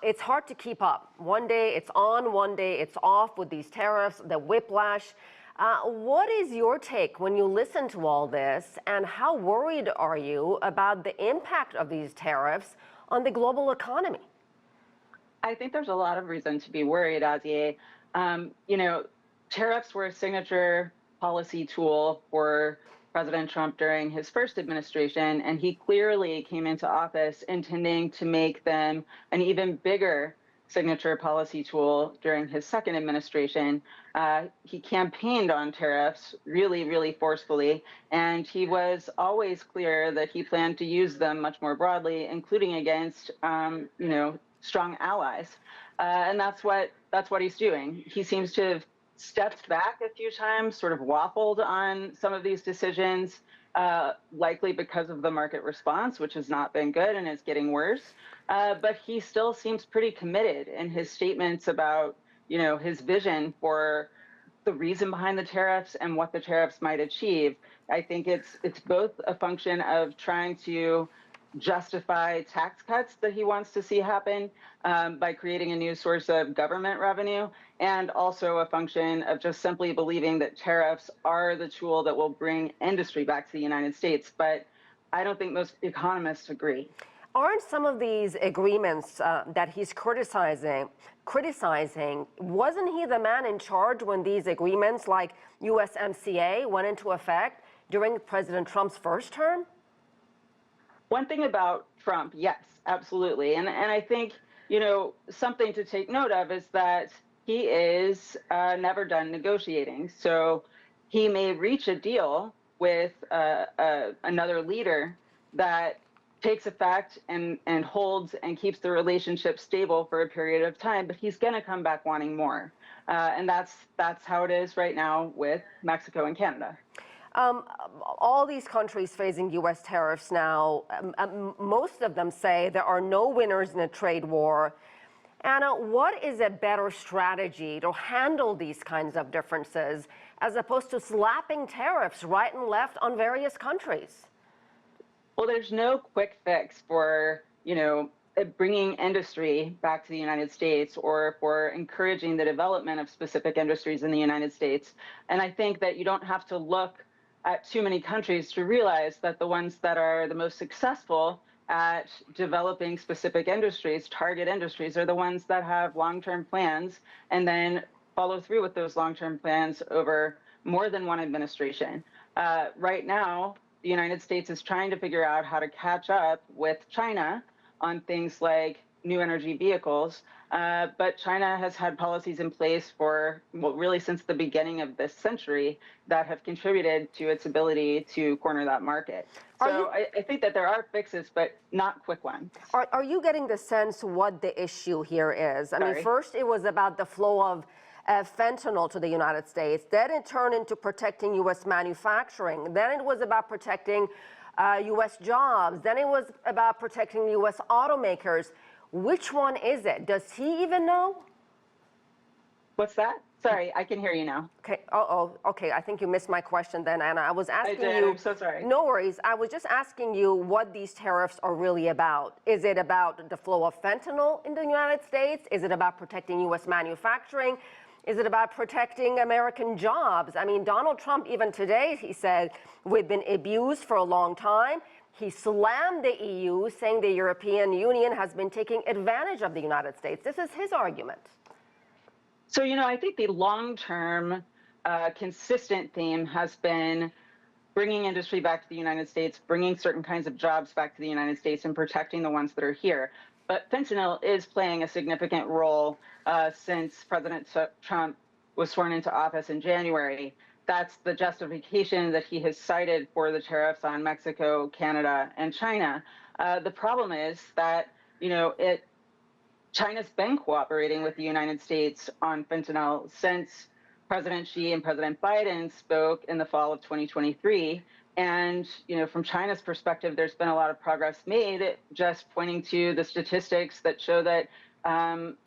It's hard to keep up. One day it's on, one day it's off with these tariffs, the whiplash. What is your take when you listen to all this, and how worried are you about the impact of these tariffs on the global economy? I think there's a lot of reason to be worried, Asieh. Tariffs were a signature policy tool for President Trump during his first administration, and he clearly came into office intending to make them an even bigger signature policy tool during his second administration. He campaigned on tariffs really, really forcefully, and he was always clear that he planned to use them much more broadly, including against, strong allies. And that's what he's doing. He seems to have stepped back a few times, sort of waffled on some of these decisions, likely because of the market response, which has not been good and is getting worse. But he still seems pretty committed in his statements about, his vision for the reason behind the tariffs and what the tariffs might achieve. I think it's both a function of trying to justify tax cuts that he wants to see happen by creating a new source of government revenue, and also a function of just simply believing that tariffs are the tool that will bring industry back to the United States. But I don't think most economists agree. Aren't some of these agreements that he's criticizing, wasn't he the man in charge when these agreements like USMCA went into effect during President Trump's first term? One thing about Trump, yes, absolutely. And I think, something to take note of is that he is never done negotiating. So he may reach a deal with another leader that takes effect and holds and keeps the relationship stable for a period of time, but he's going to come back wanting more. And that's how it is right now with Mexico and Canada. All these countries facing U.S. tariffs now, most of them say there are no winners in a trade war. Anna, what is a better strategy to handle these kinds of differences as opposed to slapping tariffs right and left on various countries? Well, there's no quick fix for, bringing industry back to the United States or for encouraging the development of specific industries in the United States. And I think that you don't have to look at too many countries to realize that the ones that are the most successful at developing specific industries, target industries, are the ones that have long-term plans and then follow through with those long-term plans over more than one administration. Right now, the United States is trying to figure out how to catch up with China on things like new energy vehicles, but China has had policies in place for, really since the beginning of this century that have contributed to its ability to corner that market. So I think that there are fixes, but not quick ones. Are you getting the sense what the issue here is? I mean, first it was about the flow of fentanyl to the United States. Then it turned into protecting U.S. manufacturing. Then it was about protecting U.S. jobs. Then it was about protecting U.S. automakers. Which one is it? Does he even know? What's that? Sorry, I can hear you now. Okay. Okay. I think you missed my question then, Anna. I was asking you. you. I'm so sorry. No worries. I was just asking you what these tariffs are really about. Is it about the flow of fentanyl in the United States? Is it about protecting U.S. manufacturing? Is it about protecting American jobs? I mean, Donald Trump, even today, he said, we've been abused for a long time. He slammed the EU, saying the European Union has been taking advantage of the United States. This is his argument. So, I think the long-term consistent theme has been bringing industry back to the United States, bringing certain kinds of jobs back to the United States, and protecting the ones that are here. But fentanyl is playing a significant role since President Trump was sworn into office in January. That's the justification that he has cited for the tariffs on Mexico, Canada, and China. The problem is that, China's been cooperating with the United States on fentanyl since President Xi and President Biden spoke in the fall of 2023. And, from China's perspective, there's been a lot of progress made, just pointing to the statistics that show that,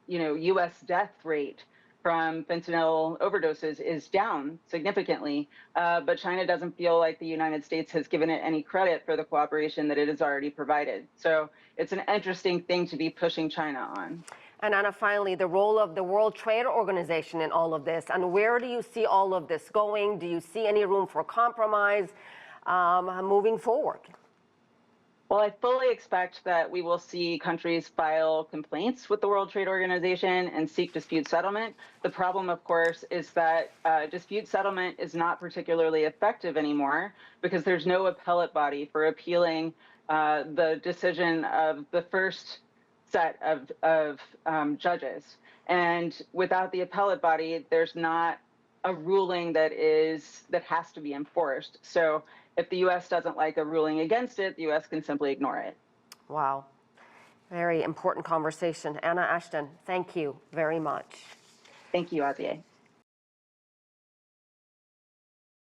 U.S. death rate from fentanyl overdoses is down significantly, but China doesn't feel like the United States has given it any credit for the cooperation that it has already provided. So it's an interesting thing to be pushing China on. And Anna, finally, the role of the World Trade Organization in all of this, and where do you see all of this going? Do you see any room for compromise moving forward? Well, I fully expect that we will see countries file complaints with the World Trade Organization and seek dispute settlement. The problem, of course, is that dispute settlement is not particularly effective anymore because there's no appellate body for appealing the decision of the first set of judges. And without the appellate body, there's not a ruling that has to be enforced. So if the U.S. doesn't like a ruling against it, the U.S. can simply ignore it. Wow. Very important conversation. Anna Ashton, thank you very much. Thank you, Asieh.